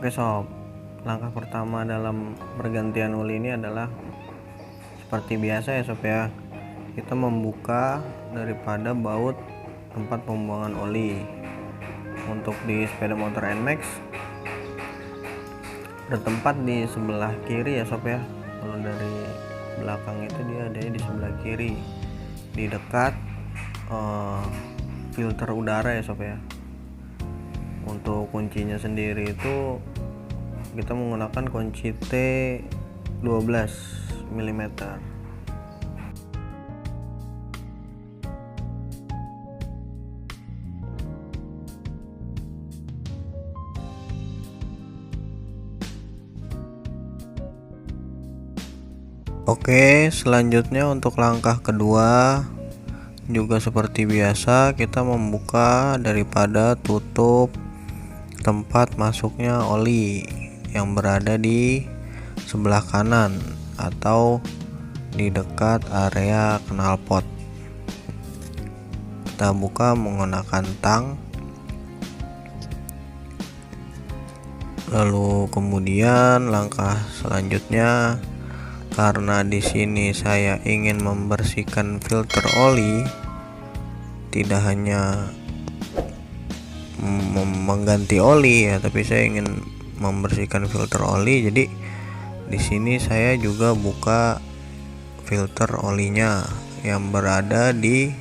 Oke sob, langkah pertama dalam pergantian oli ini adalah seperti biasa ya sob ya. Kita membuka daripada baut tempat pembuangan oli. Untuk di sepeda motor NMAX bertempat di sebelah kiri ya sob ya. Kalau dari belakang itu dia ada di sebelah kiri, di dekat filter udara ya sob ya. Untuk kuncinya sendiri itu kita menggunakan kunci T12 mm. Oke, selanjutnya untuk langkah kedua juga seperti biasa, kita membuka daripada tutup tempat masuknya oli yang berada di sebelah kanan atau di dekat area knalpot. Kita buka menggunakan tang, lalu kemudian langkah selanjutnya, karena di sini saya ingin membersihkan filter oli, tidak hanya mengganti oli ya, tapi saya ingin membersihkan filter oli. Jadi di sini saya juga buka filter olinya yang berada di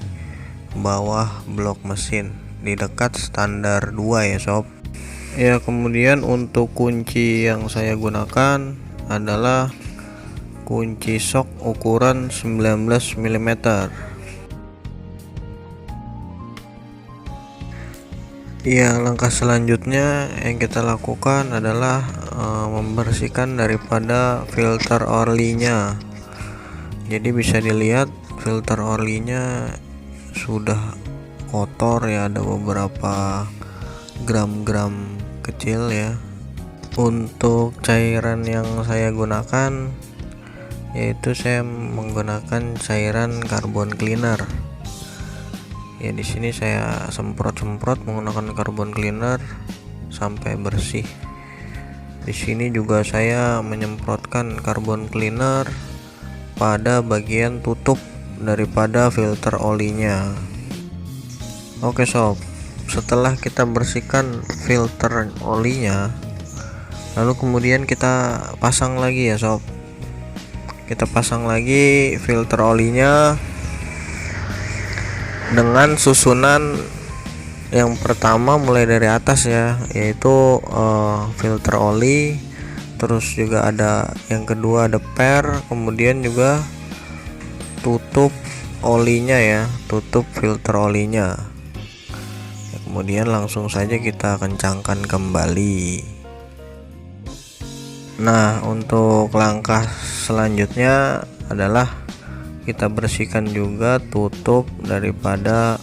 bawah blok mesin, di dekat standar 2 ya sob. Ya, kemudian untuk kunci yang saya gunakan adalah kunci sok ukuran 19 mm. Ya, langkah selanjutnya yang kita lakukan adalah membersihkan daripada filter olinya. Jadi bisa dilihat filter olinya sudah kotor ya, ada beberapa gram-gram kecil ya. Untuk cairan yang saya gunakan yaitu saya menggunakan cairan carbon cleaner. Ya, di sini saya semprot-semprot menggunakan carbon cleaner sampai bersih. Di sini juga saya menyemprotkan carbon cleaner pada bagian tutup daripada filter olinya. Oke sob, setelah kita bersihkan filter olinya, lalu kemudian kita pasang lagi ya sob. Kita pasang lagi filter olinya dengan susunan yang pertama mulai dari atas ya, yaitu filter oli, terus juga ada yang kedua ada per, kemudian juga tutup olinya ya, tutup filter olinya. Ya, kemudian langsung saja kita kencangkan kembali. Nah, untuk langkah selanjutnya adalah kita bersihkan juga tutup daripada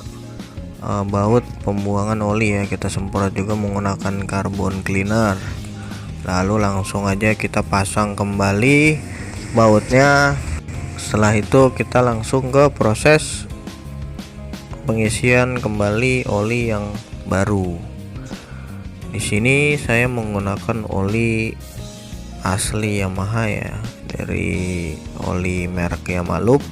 baut pembuangan oli ya. Kita semprot juga menggunakan carbon cleaner, lalu langsung aja kita pasang kembali bautnya. Setelah itu kita langsung ke proses pengisian kembali oli yang baru. Di sini saya menggunakan oli asli Yamaha ya, dari oli merek Yamalup.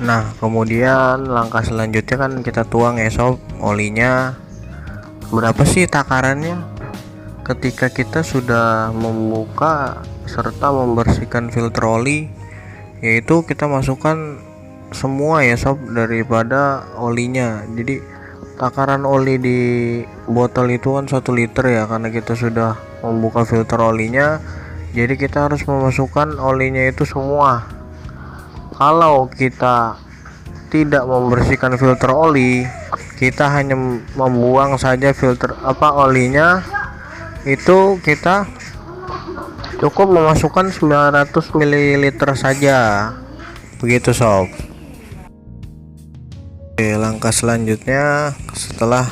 Nah, kemudian langkah selanjutnya kan kita tuang ya sob olinya. Berapa sih takarannya? Ketika kita sudah membuka serta membersihkan filter oli, yaitu kita masukkan semua ya sob daripada olinya. Jadi takaran oli di botol itu kan 1 liter ya, karena kita sudah membuka filter olinya, jadi kita harus memasukkan olinya itu semua. Kalau kita tidak membersihkan filter oli, kita hanya membuang saja filter olinya, itu kita cukup memasukkan 900 ml saja, begitu sob. Oke, langkah selanjutnya setelah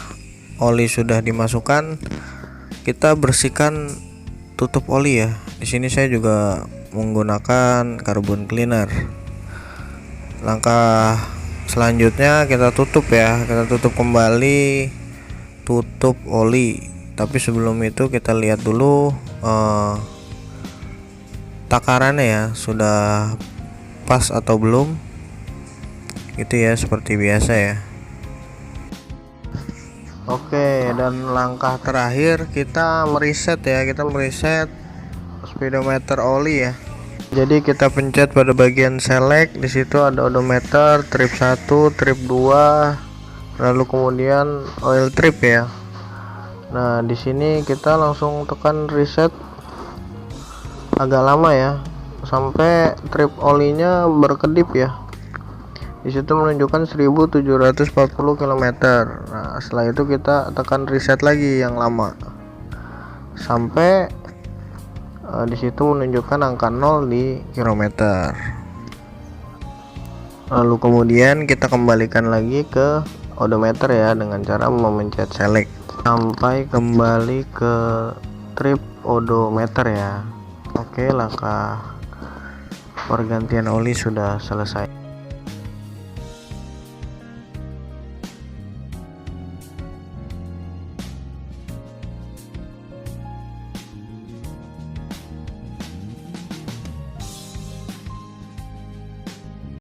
oli sudah dimasukkan, kita bersihkan tutup oli ya. Di sini saya juga menggunakan carbon cleaner. Langkah selanjutnya kita tutup ya, kita tutup kembali tutup oli tapi sebelum itu kita lihat dulu takarannya ya, sudah pas atau belum, gitu ya, seperti biasa ya. Oke, dan langkah terakhir kita mereset ya, kita mereset speedometer oli ya. Jadi kita pencet pada bagian select, di situ ada odometer trip 1, trip 2, lalu kemudian oil trip ya. Nah, di sini kita langsung tekan reset agak lama ya, sampai trip olinya berkedip ya. Di situ menunjukkan 1740 km. Nah, setelah itu kita tekan reset lagi yang lama sampai di situ menunjukkan angka 0 di kilometer. Lalu kemudian kita kembalikan lagi ke odometer ya, dengan cara memencet select sampai kembali ke trip odometer ya. Oke, langkah pergantian oli sudah selesai.